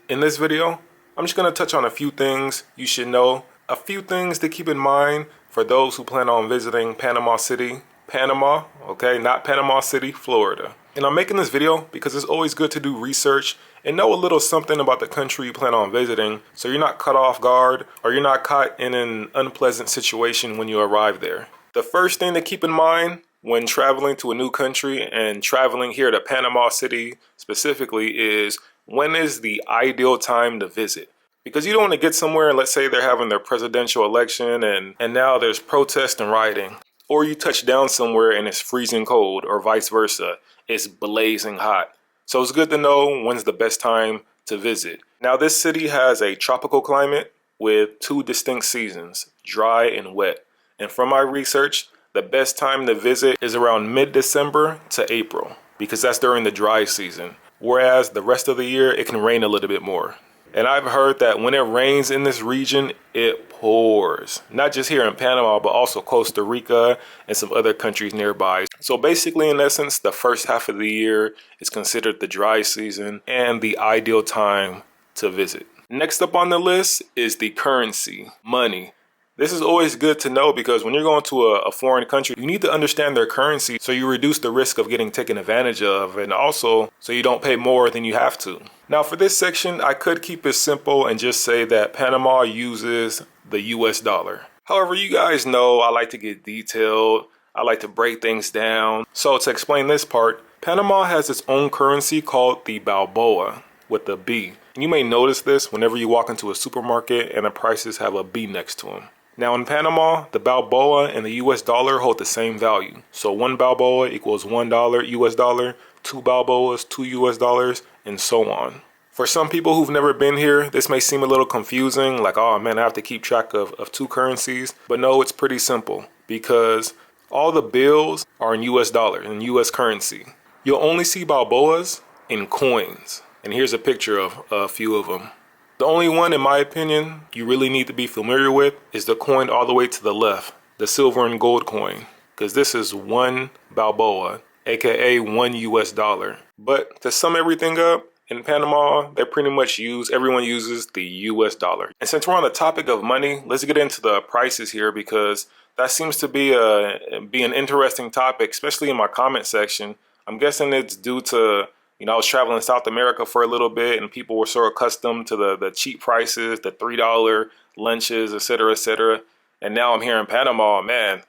In this video, I'm just going to touch on a few things you should know, a few things to keep in mind for those who plan on visiting Panama City, Panama, okay, not Panama City, Florida. And I'm making this video because it's always good to do research and know a little something about the country you plan on visiting so you're not caught off guard or you're not caught in an unpleasant situation when you arrive there. The first thing to keep in mind when traveling to a new country and traveling here to Panama City specifically is when is the ideal time to visit? Because you don't want to get somewhere and let's say they're having their presidential election and now there's protest and rioting. Or you touch down somewhere and it's freezing cold or vice versa. It's blazing hot. So it's good to know when's the best time to visit. Now this city has a tropical climate with two distinct seasons, dry and wet. And from my research, the best time to visit is around mid-December to April because that's during the dry season. Whereas the rest of the year, it can rain a little bit more. And I've heard that when it rains in this region, it pours. Not just here in Panama, but also Costa Rica and some other countries nearby. So basically, in essence, the first half of the year is considered the dry season and the ideal time to visit. Next up on the list is the currency, money. This is always good to know because when you're going to a foreign country, you need to understand their currency so you reduce the risk of getting taken advantage of and also so you don't pay more than you have to. Now for this section, I could keep it simple and just say that Panama uses the US dollar. However, you guys know I like to get detailed. I like to break things down. So to explain this part, Panama has its own currency called the Balboa with the B. And you may notice this whenever you walk into a supermarket and the prices have a B next to them. Now in Panama, the Balboa and the US dollar hold the same value. So 1 Balboa equals $1 US dollar, 2 Balboas, 2 US dollars, and so on. For some people who've never been here, this may seem a little confusing, like, oh man, I have to keep track of two currencies. But no, it's pretty simple because all the bills are in US dollars, in US currency. You'll only see Balboas in coins. And here's a picture of a few of them. The only one, in my opinion, you really need to be familiar with is the coin all the way to the left, the silver and gold coin, because this is 1 Balboa, aka 1 US dollar. But to sum everything up, in Panama, everyone uses the US dollar. And since we're on the topic of money, let's get into the prices here because that seems to be an interesting topic, especially in my comment section. I'm guessing it's due to I was traveling South America for a little bit and people were so accustomed to the cheap prices, the $3 lunches, etc., etc. And now I'm here in Panama, man,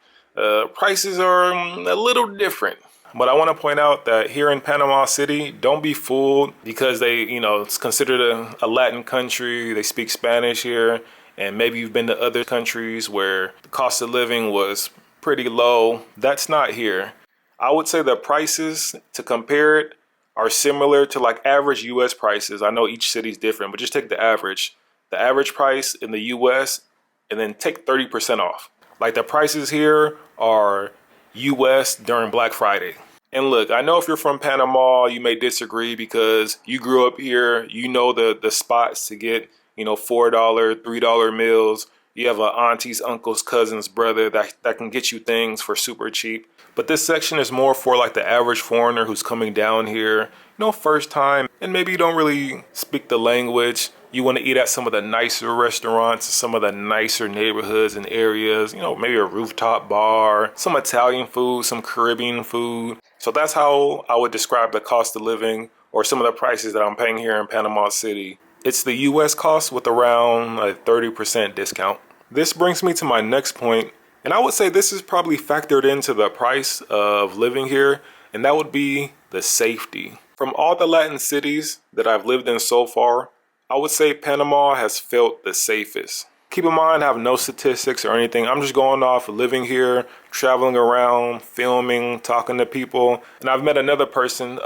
prices are a little different. But I want to point out that here in Panama City, don't be fooled because it's considered a Latin country. They speak Spanish here. And maybe you've been to other countries where the cost of living was pretty low. That's not here. I would say the prices, to compare it, are similar to like average US prices. I know each city's different, but just take the average. The average price in the US and then take 30% off. Like the prices here are US during Black Friday. And look, I know if you're from Panama, you may disagree because you grew up here, you know the spots to get, $4, $3 meals. You have an auntie's, uncle's, cousin's, brother that can get you things for super cheap. But this section is more for like the average foreigner who's coming down here, first time, and maybe you don't really speak the language. You want to eat at some of the nicer restaurants, some of the nicer neighborhoods and areas, maybe a rooftop bar, some Italian food, some Caribbean food. So that's how I would describe the cost of living or some of the prices that I'm paying here in Panama City. It's the US cost with around a 30% discount. This brings me to my next point. And I would say this is probably factored into the price of living here, and that would be the safety. From all the Latin cities that I've lived in so far, I would say Panama has felt the safest. Keep in mind, I have no statistics or anything. I'm just going off living here, traveling around, filming, talking to people. And I've met another person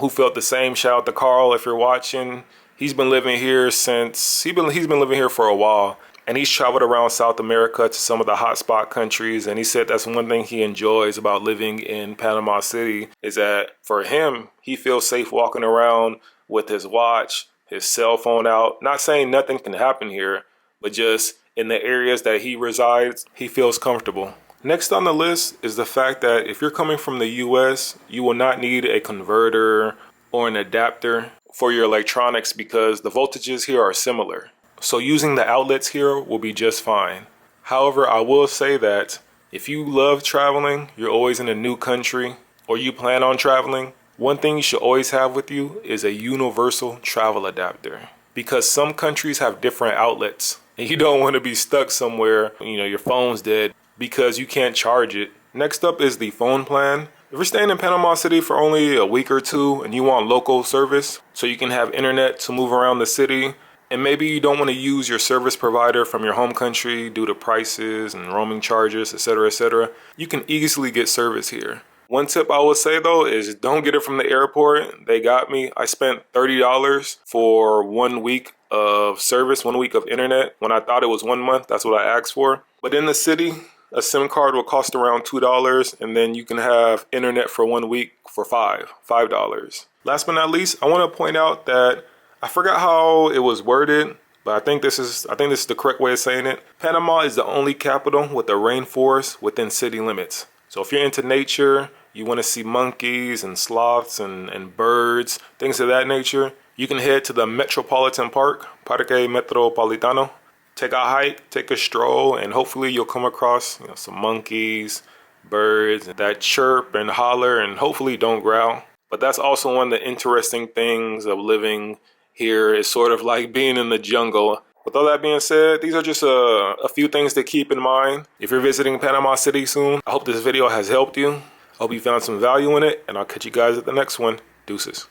who felt the same. Shout out to Carl if you're watching. He's been living here he's been living here for a while. And he's traveled around South America to some of the hotspot countries. And he said that's one thing he enjoys about living in Panama City is that for him, he feels safe walking around with his watch, his cell phone out. Not saying nothing can happen here, but just in the areas that he resides, he feels comfortable. Next on the list is the fact that if you're coming from the US, you will not need a converter or an adapter for your electronics because the voltages here are similar. So using the outlets here will be just fine. However, I will say that if you love traveling, you're always in a new country, or you plan on traveling, one thing you should always have with you is a universal travel adapter. Because some countries have different outlets, and you don't want to be stuck somewhere, your phone's dead because you can't charge it. Next up is the phone plan. If you're staying in Panama City for only a week or two and you want local service so you can have internet to move around the city, and maybe you don't want to use your service provider from your home country due to prices and roaming charges, etc., you can easily get service here. One tip I would say though is don't get it from the airport. They got me. I spent $30 for 1 week of service, 1 week of internet, when I thought it was 1 month. That's what I asked for. But in the city, a SIM card will cost around $2, and then you can have internet for 1 week for $5. Last but not least, I want to point out that I forgot how it was worded, but I think this is the correct way of saying it. Panama is the only capital with a rainforest within city limits. So if you're into nature, you want to see monkeys and sloths and birds, things of that nature, you can head to the Metropolitan Park, Parque Metropolitano. Take a hike, take a stroll, and hopefully you'll come across some monkeys, birds that chirp and holler and hopefully don't growl. But that's also one of the interesting things of living here, is sort of like being in the jungle. With all that being said, these are just a few things to keep in mind if you're visiting Panama City soon. I hope this video has helped you. I hope you found some value in it, and I'll catch you guys at the next one. Deuces.